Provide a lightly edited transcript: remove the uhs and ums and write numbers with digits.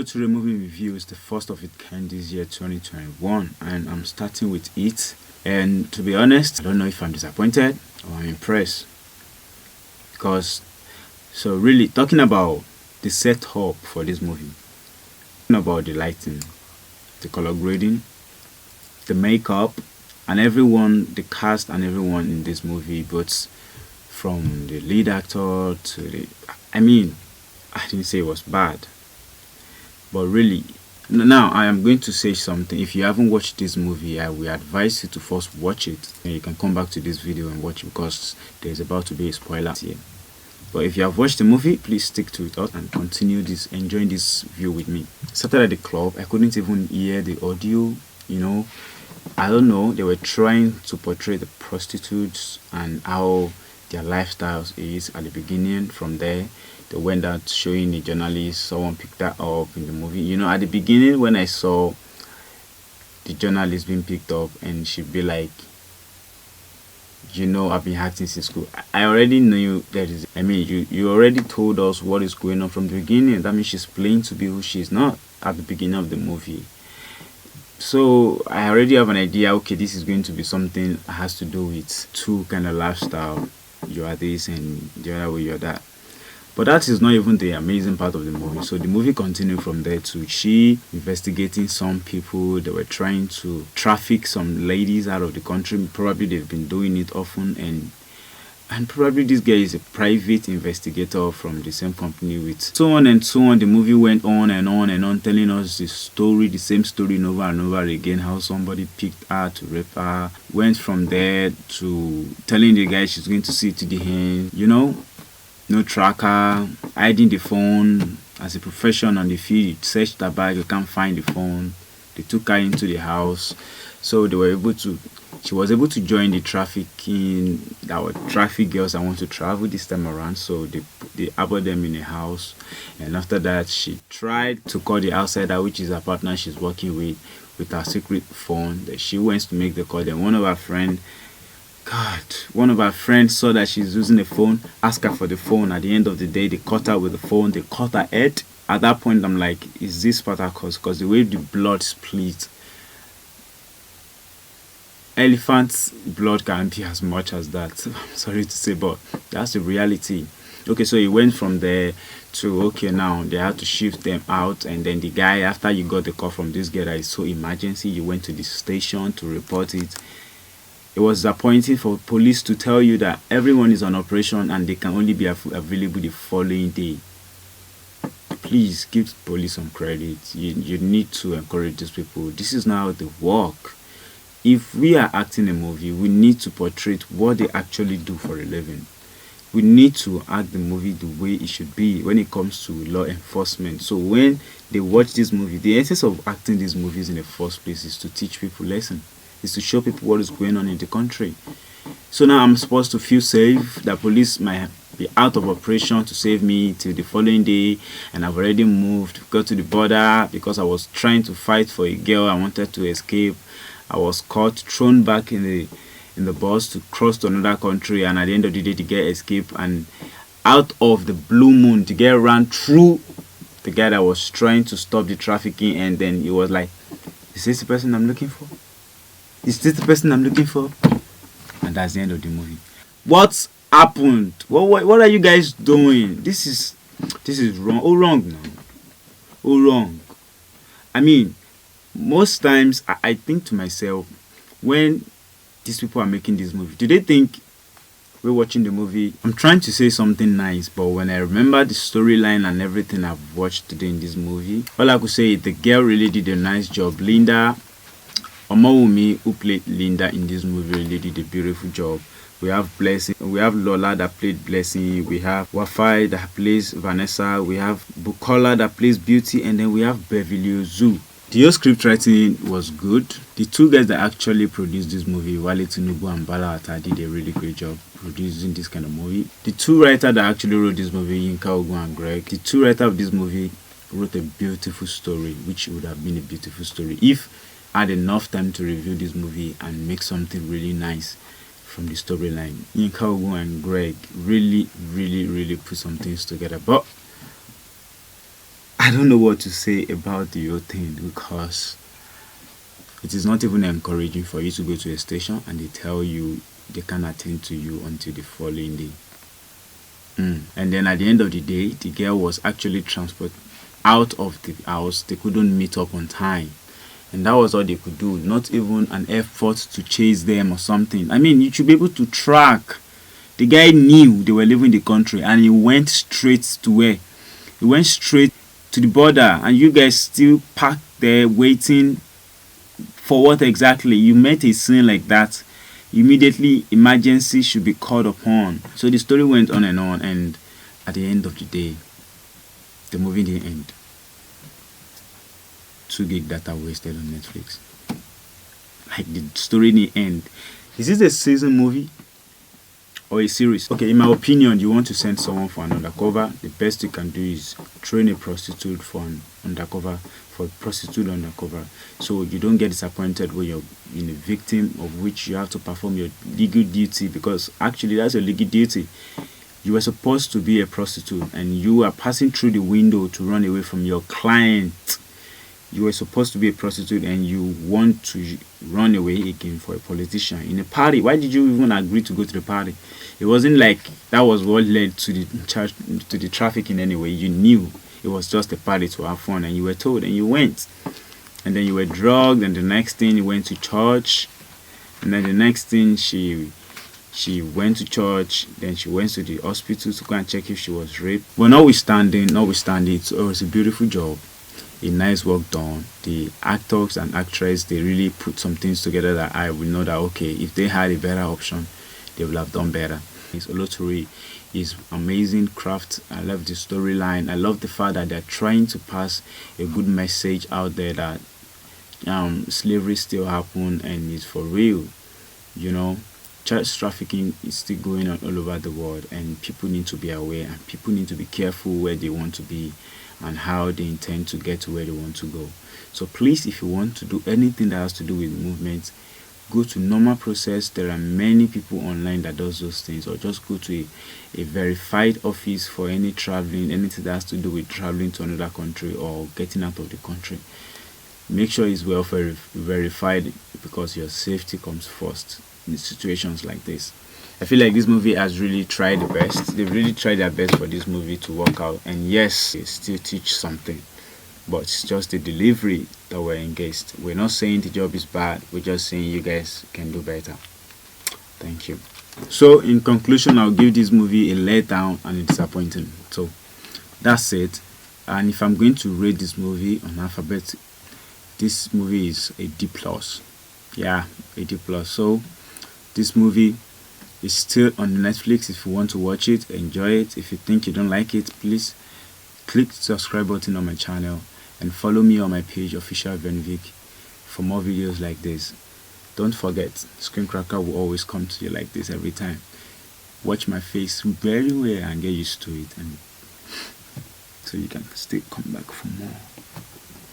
Oloture movie review is the first of its kind this year 2021, and I'm starting with it. And to be honest, I don't know if I'm disappointed or I'm impressed, because so really talking about the setup for this movie, talking about the lighting, the color grading, the makeup, and everyone, the cast and everyone in this movie, but from the lead actor to the, I didn't say it was bad, but really, now I am going to say something. If you haven't watched this movie, I will advise you to first watch it, and you can come back to this video and watch it, because there's about to be a spoiler here. But if you have watched the movie, please stick to it out and continue enjoying this view with me. Started at the club. I couldn't even hear the audio, I don't know, they were trying to portray the prostitutes and how their lifestyles is at the beginning. From there, they went out showing the journalist. Someone picked that up in the movie. At the beginning, when I saw the journalist being picked up, and she'd be like, I've been acting since school. I already knew that is, you already told us what is going on from the beginning. That means she's playing to be who she's not at the beginning of the movie. So I already have an idea, okay, this is going to be something that has to do with two kind of lifestyle. You are this and the other way you're that. But that is not even the amazing part of the movie. So the movie continued from there to she investigating some people that were trying to traffic some ladies out of the country. Probably they've been doing it often, and probably this guy is a private investigator from the same company with so on and so on. The movie went on and on and on, telling us the story, the same story over and over again, how somebody picked her to rape her. Went from there to telling the guy she's going to see to the end, no tracker, hiding the phone. As a profession on the field, you searched her bag, you can't find the phone. They took her into the house, so she was able to join the trafficking. That were traffic girls that want to travel this time around. So they harbored them in a house, and after that, she tried to call the outsider, which is her partner she's working with her secret phone. That she wants to make the call. Then one of her friends saw that she's using a phone, asked her for the phone. At the end of the day, they caught her with the phone. They cut her head. At that point, I'm like, is this Spartacus? Because the way the blood split, elephant's blood can't be as much as that. I'm sorry to say, but that's the reality. Okay, so he went from there to, okay, now they had to shift them out. And then the guy, after you got the call from this guy that is so emergency, you went to the station to report it. It was disappointing for police to tell you that everyone is on operation and they can only be available the following day. Please give police some credit. You need to encourage these people. This is not how they work. If we are acting a movie, we need to portray what they actually do for a living. We need to act the movie the way it should be when it comes to law enforcement. So when they watch this movie, the essence of acting these movies in the first place is to teach people lesson. Is to show people what is going on in the country. So now I'm supposed to feel safe. The police might be out of operation to save me till the following day, and I've already moved, got to the border because I was trying to fight for a girl. I wanted to escape. I was caught, thrown back in the bus to cross to another country, and at the end of the day, the girl escaped. And out of the blue moon, the girl ran through the guy that was trying to stop the trafficking, and then he was like, "Is this the person I'm looking for? Is this the person I'm looking for?" And that's the end of the movie. What happened? What are you guys doing? This is wrong. Oh, wrong now. Oh, wrong. Most times I think to myself, when these people are making this movie, do they think we're watching the movie? I'm trying to say something nice, but when I remember the storyline and everything I've watched today in this movie, all I could say is the girl really did a nice job. Linda Omawumi, who played Linda in this movie, really did a beautiful job. We have Blessing, we have Lola that played Blessing, we have Wafai that plays Vanessa, we have Bukola that plays Beauty, and then we have Beverly Zoo. The whole script writing was good. The two guys that actually produced this movie, Wale Tinubu and Bala Atta, did a really great job producing this kind of movie. The two writers that actually wrote this movie, Yinka Ogun and Greg, the two writers of this movie wrote a beautiful story, which would have been a beautiful story if I had enough time to review this movie and make something really nice from the storyline. Yinka Ogun and Greg really put some things together. But I don't know what to say about the whole thing, because it is not even encouraging for you to go to a station and they tell you they can't attend to you until the following day. And then at the end of the day, the girl was actually transported out of the house. They couldn't meet up on time, and that was all they could do. Not even an effort to chase them or something. I mean, you should be able to track. The guy knew they were leaving the country, and he went straight to where? He went straight to the border, and you guys still parked there waiting for what exactly? You met a scene like that, immediately emergency should be called upon. So the story went on, and at the end of the day, the movie didn't end. 2 gig data wasted on Netflix. Like, the story didn't end. Is this a season movie or a series? Okay, in my opinion, you want to send someone for an undercover, the best you can do is train a prostitute for an undercover, for prostitute undercover, so you don't get disappointed when you're in a victim of which you have to perform your legal duty, because actually that's your legal duty. You were supposed to be a prostitute and you are passing through the window to run away from your client. You were supposed to be a prostitute and you want to run away again for a politician in a party. Why did you even agree to go to the party? It wasn't like that was what led to the trafficking anyway. You knew it was just a party to have fun, and you were told, and you went. And then you were drugged, and the next thing you went to church, and then the next thing she went to church, then she went to the hospital to go and check if she was raped. But notwithstanding, it was a beautiful job, a nice work done. The actors and actresses, they really put some things together that I will know that, okay, if they had a better option, they would have done better. Oloture is amazing craft. I love the storyline. I love the fact that they're trying to pass a good message out there that slavery still happen and it's for real. You know, child trafficking is still going on all over the world, and people need to be aware, and people need to be careful where they want to be and how they intend to get to where they want to go. So please, if you want to do anything that has to do with movement, go to normal process. There are many people online that does those things, or just go to a verified office for any traveling, anything that has to do with traveling to another country or getting out of the country. Make sure it's well verified, because your safety comes first in situations like this. I feel like this movie has really tried the best. They've really tried their best for this movie to work out, and yes, they still teach something, but it's just the delivery that we're engaged. We're not saying the job is bad, we're just saying you guys can do better. Thank you. So in conclusion, I'll give this movie a letdown and a disappointing. So that's it. And if I'm going to rate this movie on alphabet, this movie is a D+. Yeah, a D+. So this movie is still on Netflix. If you want to watch it, enjoy it. If you think you don't like it, please click the subscribe button on my channel and follow me on my page, Official Venvick, for more videos like this. Don't forget, Screen Cracker will always come to you like this every time. Watch my face very well and get used to it, and so you can still come back for more.